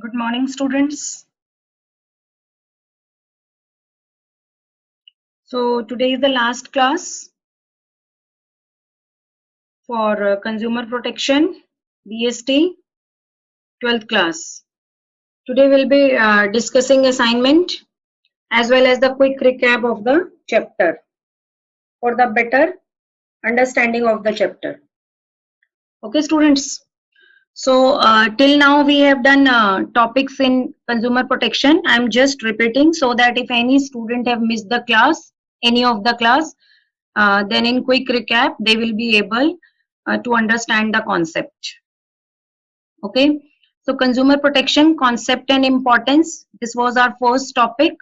Good morning, students. So today is the last class for Consumer Protection, BST, 12th class. Today we'll be discussing assignment as well as the quick recap of the chapter for the better understanding of the chapter. Okay, students. So till now we have done topics in consumer protection. I'm just repeating so that if any student have missed the class, any of the class, then in quick recap they will be able to understand the concept. Okay, so consumer protection concept and importance, this was our first topic.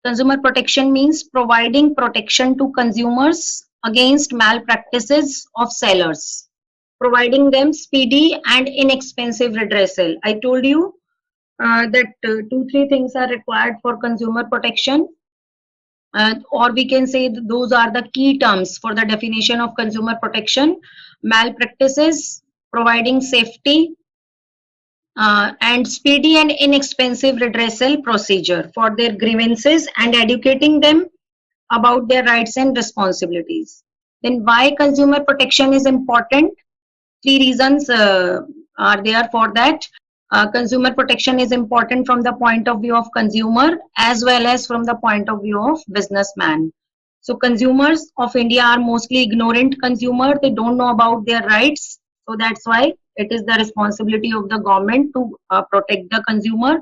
Consumer protection means providing protection to consumers against malpractices of sellers, providing them speedy and inexpensive redressal. I told you that 2-3 things are required for consumer protection, or we can say those are the key terms for the definition of consumer protection: malpractices, providing safety, and speedy and inexpensive redressal procedure for their grievances, and educating them about their rights and responsibilities. Then why consumer protection is important? 3 reasons are there for that. Consumer protection is important from the point of view of consumer as well as from the point of view of businessman. So consumers of India are mostly ignorant consumer. They don't know about their rights. So that's why it is the responsibility of the government to protect the consumer.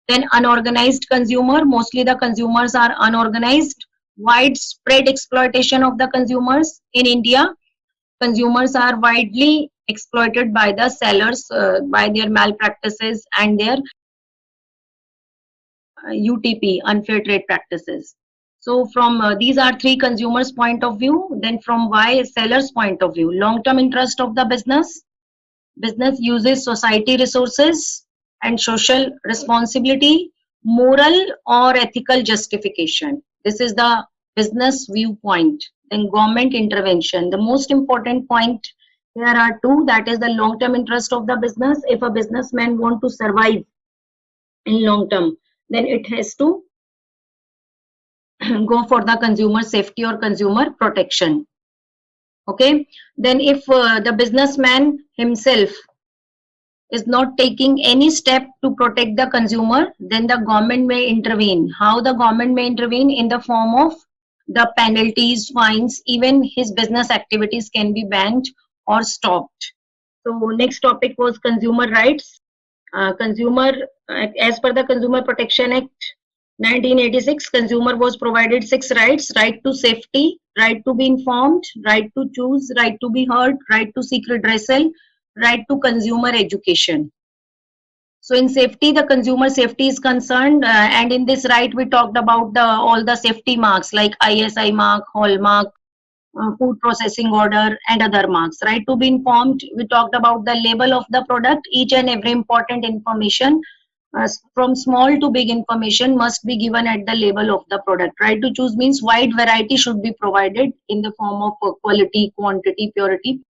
Then unorganized consumer, mostly the consumers are unorganized. Widespread exploitation of the consumers in India. Consumers are widely exploited by the sellers by their malpractices and their UTP, unfair trade practices. So from these are 3 consumers' point of view. Then from why sellers' point of view, long-term interest of the business. Business uses society resources and social responsibility, moral or ethical justification. This is the business viewpoint. Then government intervention. The most important point here are 2, that is the long-term interest of the business. If a businessman want to survive in long term, then it has to go for the consumer safety or consumer protection. Okay, then if the businessman himself is not taking any step to protect the consumer, then the government may intervene. How the government may intervene? In the form of the penalties, fines, even his business activities can be banned or stopped. So next topic was consumer rights. As per the Consumer Protection Act 1986, consumer was provided 6 rights: right to safety, right to be informed, right to choose, right to be heard, right to seek redressal, right to consumer education. So in safety, the consumer safety is concerned, and in this right we talked about all the safety marks like ISI mark, hallmark, food processing order and other marks. Right to be informed, we talked about the label of the product. Each and every important information, from small to big information, must be given at the label of the product. Right to choose means wide variety should be provided in the form of quality, quantity, purity,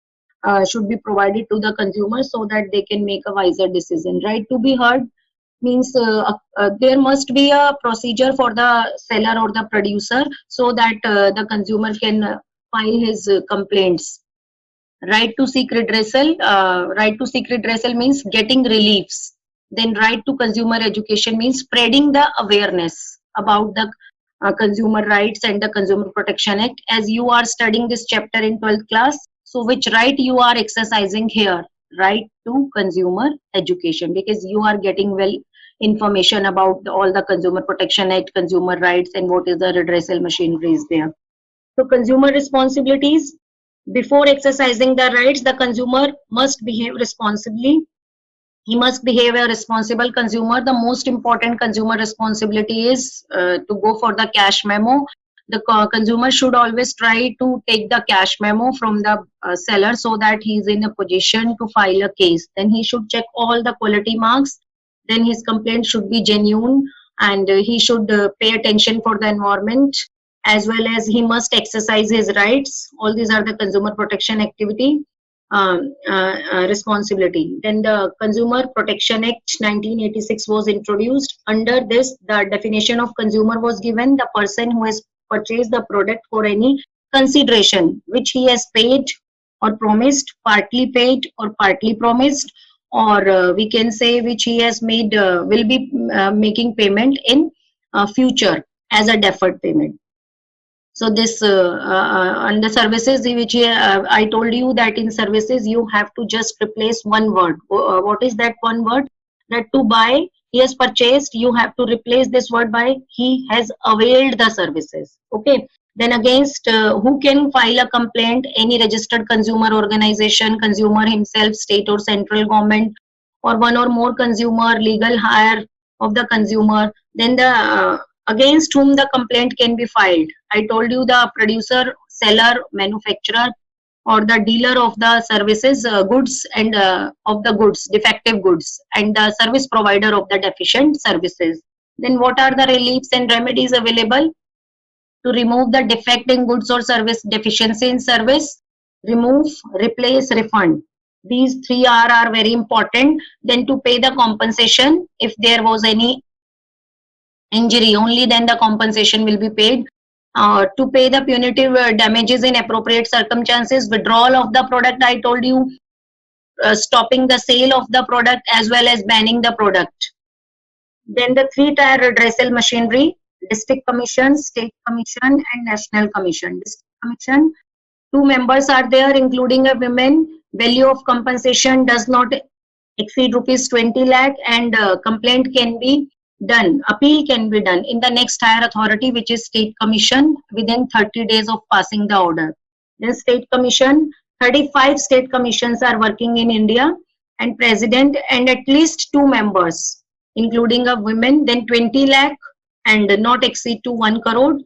should be provided to the consumer so that they can make a wiser decision. Right to be heard means there must be a procedure for the seller or the producer so that the consumer can file his complaints. Right to seek redressal. Right to seek redressal means getting reliefs. Then right to consumer education means spreading the awareness about the consumer rights and the Consumer Protection Act. As you are studying this chapter in 12th class, so which right you are exercising here? Right to consumer education, because you are getting well information about all the Consumer Protection Act, consumer rights, and what is the redressal machinery is there. So consumer responsibilities. Before exercising the rights, the consumer must behave responsibly. He must behave a responsible consumer. The most important consumer responsibility is to go for the cash memo. The consumer should always try to take the cash memo from the seller so that he is in a position to file a case. Then he should check all the quality marks. Then his complaint should be genuine, and he should pay attention for the environment, as well as he must exercise his rights. All these are the consumer protection activity. responsibility. Then the Consumer Protection Act 1986 was introduced. Under this, the definition of consumer was given: the person who has purchased the product for any consideration which he has paid or promised, partly paid or partly promised, or we can say which he has made, will be making payment in future as a deferred payment. So this on the services which I told you that in services you have to just replace one word. What is that one word? That to buy, he has purchased, you have to replace this word by he has availed the services. Okay. Then against who can file a complaint? Any registered consumer organization, consumer himself, state or central government, or one or more consumer, legal hire of the consumer. Then the against whom the complaint can be filed. I told you the producer, seller, manufacturer, or the dealer of the services, goods and of the goods, defective goods, and the service provider of the deficient services. Then what are the reliefs and remedies available? To remove the defect in goods or service, deficiency in service, remove, replace, refund. These three are very important. Then to pay the compensation if there was any injury, only then the compensation will be paid. To pay the punitive damages in appropriate circumstances, withdrawal of the product, I told you, stopping the sale of the product as well as banning the product. Then the three-tier redressal machinery: district commission, state commission, and national commission. District commission, 2 members are there, including a women. Value of compensation does not exceed rupees 20 lakh, and complaint can be done, appeal can be done in the next higher authority, which is state commission, within 30 days of passing the order. Then state commission, 35 state commissions are working in India, and president and at least 2 members, including a women. Then 20 lakh and not exceed to 1 crore.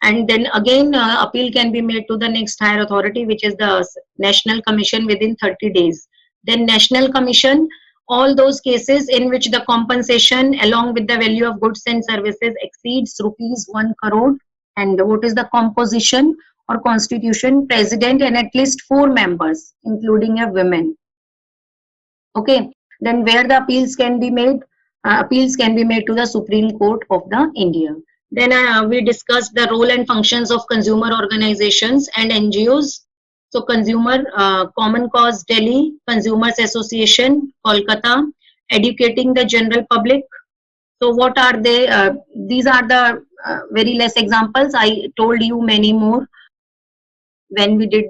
And then again appeal can be made to the next higher authority, which is the national commission, within 30 days. Then national commission, all those cases in which the compensation along with the value of goods and services exceeds rupees 1 crore. And what is the composition or constitution? President and at least 4 members, including a women. Okay. Then where the appeals can be made? Appeals can be made to the Supreme Court of the India. Then we discussed the role and functions of consumer organizations and NGOs. So Consumer Common Cause Delhi, Consumers Association Kolkata, educating the general public. So what are they? These are the very less examples. I told you many more when we did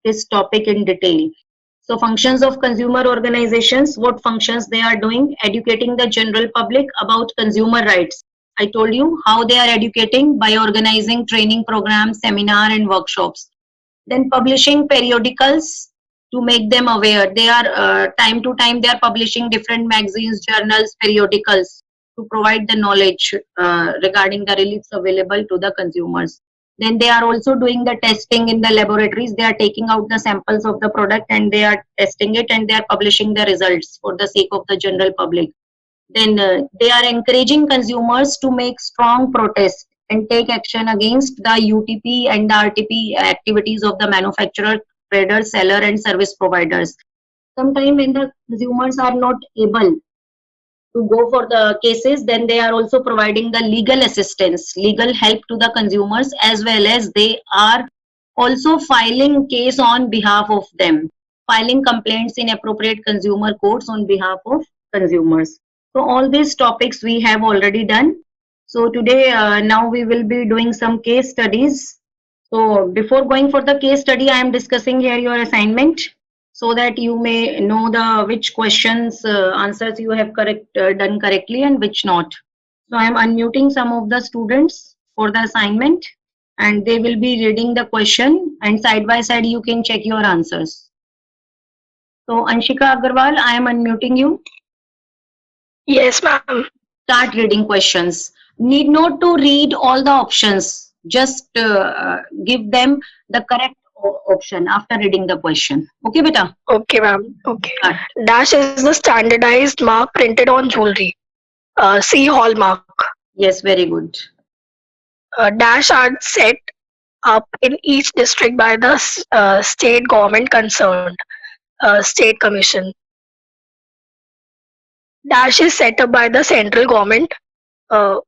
this topic in detail. So functions of consumer organizations, what functions they are doing: educating the general public about consumer rights. I told you how they are educating: by organizing training programs, seminar and workshops. Then publishing periodicals to make them aware. They are time to time they are publishing different magazines, journals, periodicals to provide the knowledge regarding the reliefs available to the consumers. Then they are also doing the testing in the laboratories. They are taking out the samples of the product and they are testing it and they are publishing the results for the sake of the general public. Then they are encouraging consumers to make strong protest and take action against the UTP and the RTP activities of the manufacturer, trader, seller and service providers. Sometimes when the consumers are not able to go for the cases, then they are also providing the legal assistance, legal help to the consumers, as well as they are also filing case on behalf of them, filing complaints in appropriate consumer courts on behalf of consumers. So all these topics we have already done. So today now we will be doing some case studies. So before going for the case study, I am discussing here your assignment, so that you may know the which questions answers you have done correctly and which not. So I am unmuting some of the students for the assignment and they will be reading the question, and side by side you can check your answers. So Anshika Agarwal, I am unmuting you. Yes, ma'am. Start reading questions. Need not to read all the options. Just give them the correct option after reading the question. Okay, beta? Okay, ma'am. Okay. Start. Dash is the standardized mark printed on jewelry. See hallmark. Yes, very good. Dash are set up in each district by the state government concerned. State Commission. Dash is set up by the central government,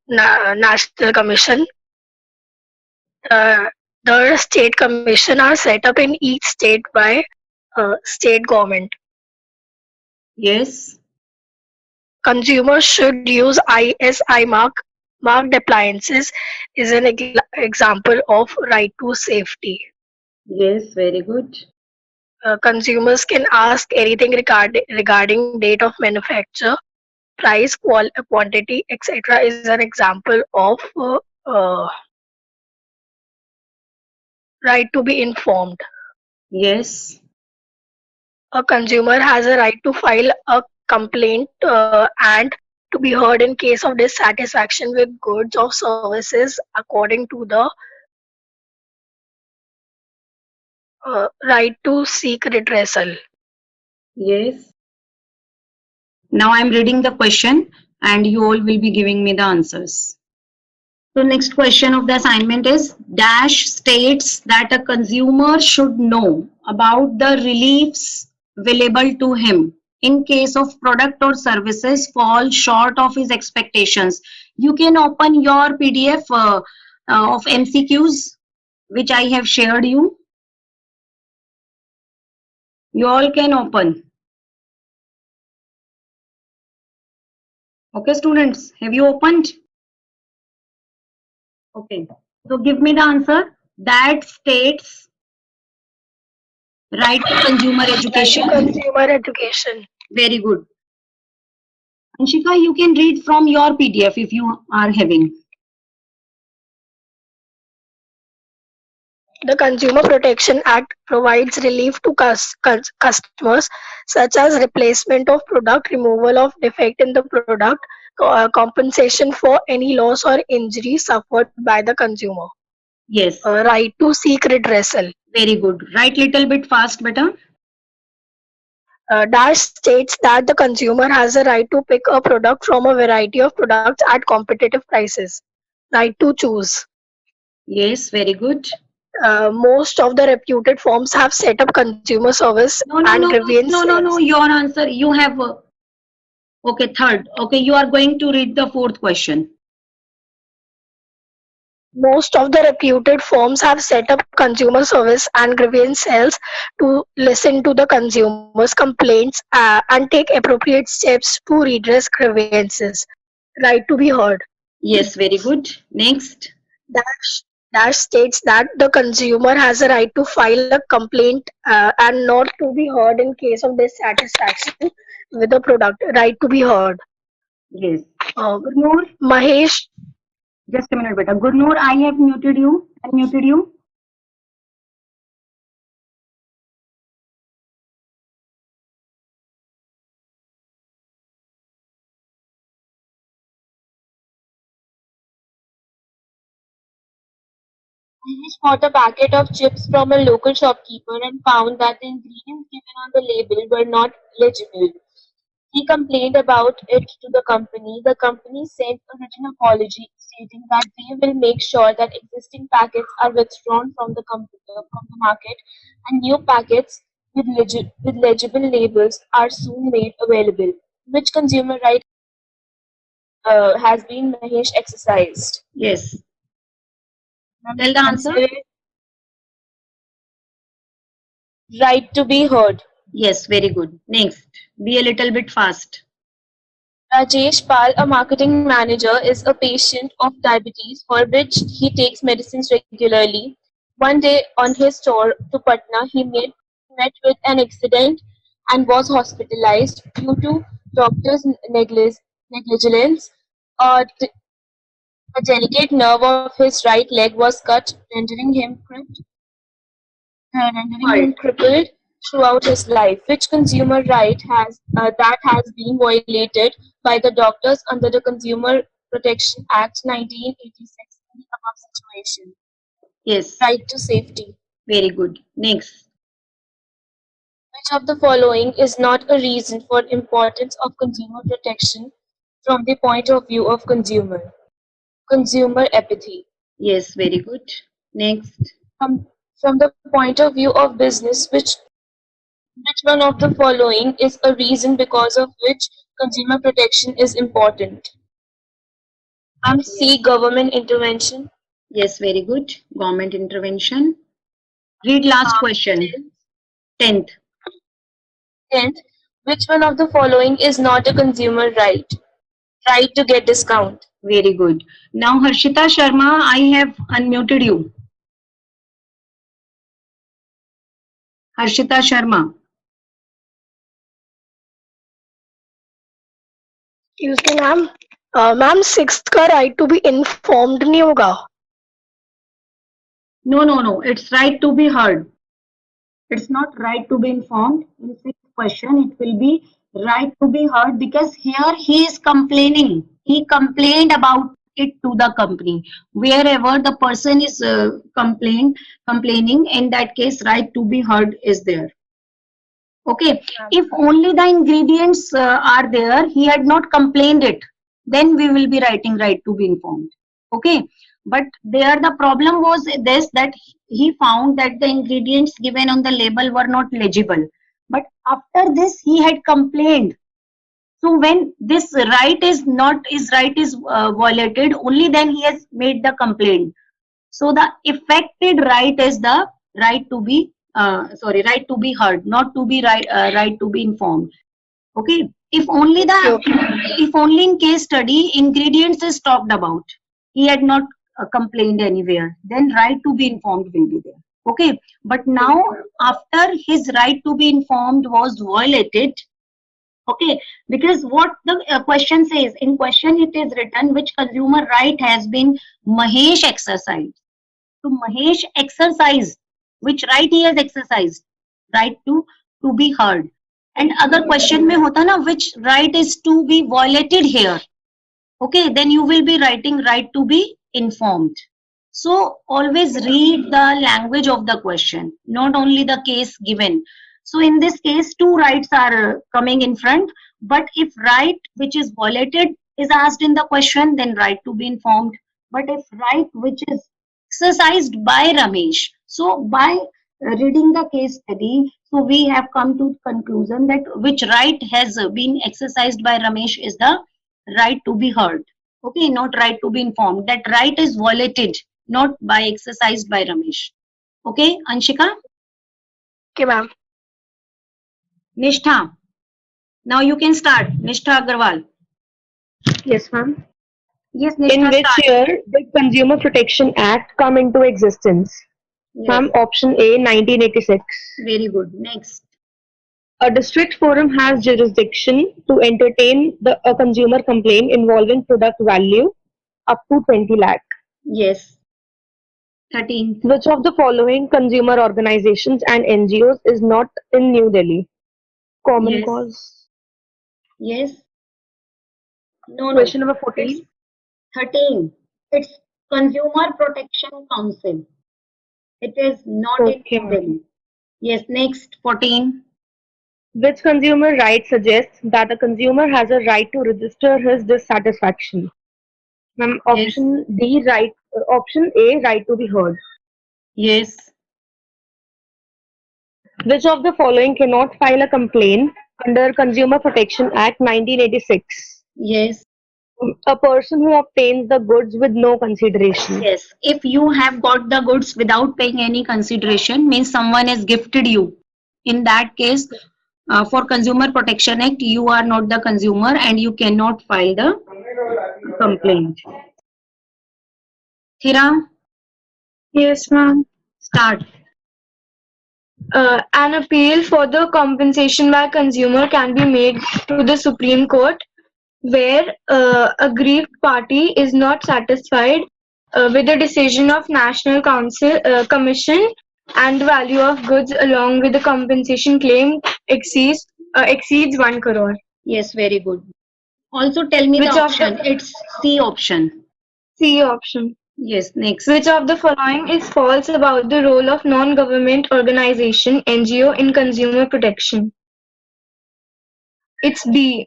National Commission. Uh, the state commission are set up in each state by state government. Yes. Consumers should use ISI marked appliances is an example of right to safety. Yes, very good. Consumers can ask anything regarding date of manufacture, price, quantity, etc. is an example of right to be informed. Yes. A consumer has a right to file a complaint and to be heard in case of dissatisfaction with goods or services according to the right to seek redressal. Yes. Now I'm reading the question and you all will be giving me the answers. So next question of the assignment is Dash states that a consumer should know about the reliefs available to him in case of product or services fall short of his expectations. You can open your PDF of MCQs which I have shared you. You all can open. Okay, students, have you opened? Okay, so give me the answer. That states right to consumer education. Right to consumer education. Very good. Anshika, you can read from your PDF if you are having. The Consumer Protection Act provides relief to customers such as replacement of product, removal of defect in the product, compensation for any loss or injury suffered by the consumer. Yes. Right to seek redressal. Very good. Write little bit fast, beta. Dash states that the consumer has a right to pick a product from a variety of products at competitive prices. Right to choose. Yes, very good. Most of the reputed firms have set up consumer service and grievance. No. Your answer, you have. Okay, third. Okay, you are going to read the fourth question. Most of the reputed firms have set up consumer service and grievance cells to listen to the consumers' complaints and take appropriate steps to redress grievances. Right to be heard. Yes, very good. Next. Dash states that the consumer has a right to file a complaint and not to be heard in case of dissatisfaction with the product. Right to be heard. Yes. Gurnoor, Mahesh, just a minute, beta. Gurnoor, I have muted you. Unmuted you. Irish bought a packet of chips from a local shopkeeper and found that the ingredients given on the label were not legible. He complained about it to the company. The company sent a written apology stating that they will make sure that existing packets are withdrawn from the market and new packets with legible labels are soon made available. Which consumer right has been Mahesh exercised? Yes. Tell the answer. Right to be heard. Yes, very good. Next. Be a little bit fast. Rajesh Pal, a marketing manager, is a patient of diabetes for which he takes medicines regularly. One day on his tour to Patna, he met with an accident and was hospitalized due to doctors' negligence. A delicate nerve of his right leg was cut, rendering him crippled throughout his life. Which consumer right has that has been violated by the doctors under the Consumer Protection Act 1986 in the above situation? Yes. Right to safety. Very good. Next. Which of the following is not a reason for importance of consumer protection from the point of view of consumer? Consumer apathy. Yes, very good. Next. From the point of view of business, which Which one of the following is a reason because of which consumer protection is important? Yes. C. Government intervention. Yes, very good. Government intervention. Read last question. 10th. 10th, which one of the following is not a consumer right? Right to get discount. Very good. Now, Harshita Sharma, I have unmuted you. Harshita Sharma. Excuse me, ma'am. Ma'am, sixth का right to be informed नहीं होगा. No, no, no. It's right to be heard. It's not right to be informed. In sixth question, it will be right to be heard because here he is complaining. He complained about it to the company. Wherever the person is complaining, in that case, right to be heard is there. Okay, if only the ingredients are there, he had not complained it, then we will be writing right to be informed. Okay, but there the problem was this, that he found that the ingredients given on the label were not legible. But after this, he had complained. So when this right is not is right is violated, only then he has made the complaint. So the affected right is the right to be right to be heard, not to be right to be informed. Okay. If only in case study ingredients is talked about, he had not complained anywhere, then right to be informed will be there. Okay. But now after his right to be informed was violated, okay, because what the question says, in question it is written which consumer right has been Mahesh exercised. So Mahesh exercised, which right he has exercised? Right to be heard. And other question में होता ना, which right is to be violated here? Okay, then you will be writing right to be informed. So always read the language of the question, not only the case given. So in this case, two rights are coming in front. But if right which is violated is asked in the question, then right to be informed. But if right which is exercised by Ramesh, so by reading the case study, so we have come to conclusion that which right has been exercised by Ramesh is the right to be heard. Okay, not right to be informed. That right is violated, not by exercised by Ramesh. Okay, Anshika? Okay, ma'am. Nishtha. Now you can start. Nishtha Agarwal. Yes, ma'am. Yes, In Nishtha, which start. year did Consumer Protection Act come into existence? Yes, Ma'am, option A, 1986. very good. Next. A district forum has jurisdiction to entertain a consumer complaint involving product value up to 20 lakh. Yes. 13th. Which of the following consumer organizations and NGOs is not in New Delhi? Common Yes. Cause. Yes. No, no. Question number It's 14. 13. It's Consumer Protection Council. It is not in Okay, New ma'am. Delhi. Yes, next. 14. Which consumer right suggests that a consumer has a right to register his dissatisfaction? Ma'am, Yes. option A, right to be heard. Yes. Which of the following cannot file a complaint under Consumer Protection Act 1986? Yes. A person who obtains the goods with no consideration. Yes. If you have got the goods without paying any consideration, means someone has gifted you. In that case, for Consumer Protection Act, you are not the consumer and you cannot file the complaint. Thira, Yes, ma'am. start. An appeal for the compensation by consumer can be made to the Supreme Court where a aggrieved party is not satisfied with the decision of National Commission and the value of goods along with the compensation claim exceeds 1 crore. Yes, very good. Also tell me Which the of option. the It's C option. C option? Yes, next. Which of the following is false about the role of non-government organization NGO in consumer protection? It's B.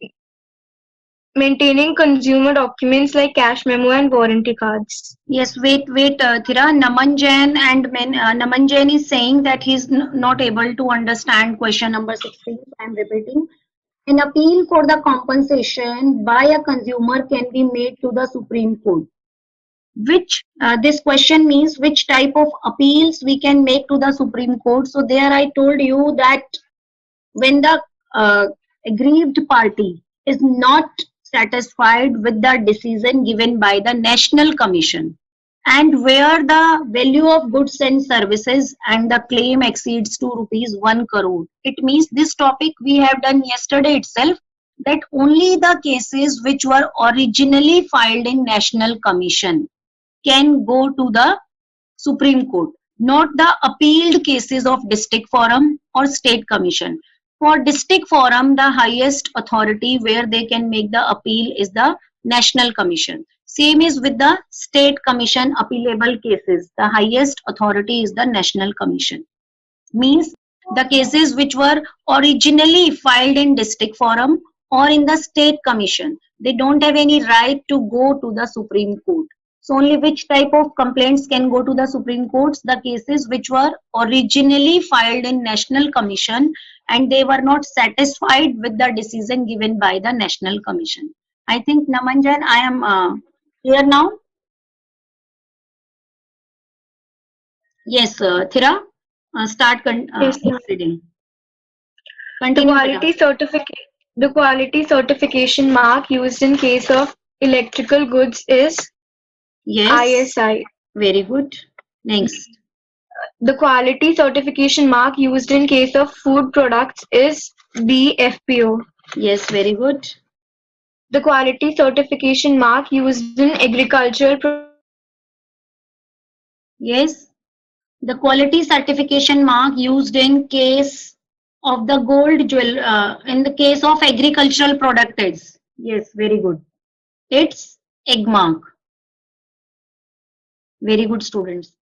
maintaining consumer documents like cash memo and warranty cards. Yes, wait, Thira. Naman Jain is saying that he's not able to understand question number 16. I'm repeating. An appeal for the compensation by a consumer can be made to the Supreme Court. Which this question means which type of appeals we can make to the Supreme Court. So there I told you that when the aggrieved party is not satisfied with the decision given by the National Commission and where the value of goods and services and the claim exceeds to rupees 1 crore. It means this topic we have done yesterday itself, that only the cases which were originally filed in National Commission can go to the Supreme Court, not the appealed cases of district forum or state commission. For district forum, the highest authority where they can make the appeal is the National Commission. Same is with the state commission appealable cases. The highest authority is the National Commission. Means the cases which were originally filed in district forum or in the state commission, they don't have any right to go to the Supreme Court. So only which type of complaints can go to the Supreme Courts? The cases which were originally filed in National Commission and they were not satisfied with the decision given by the National Commission. I think Namanjan, I am clear now. Yes, Thira, start Yes, ma'am. reading. The Continue. quality certification mark used in case of electrical goods is Yes, ISI. very good. Next. The quality certification mark used in case of food products is BFPO. Yes, very good. The quality certification mark used in agricultural Yes, the quality certification mark used in case of the gold jewel, in the case of agricultural product is. Yes, very good. It's egg mark. Very good, students.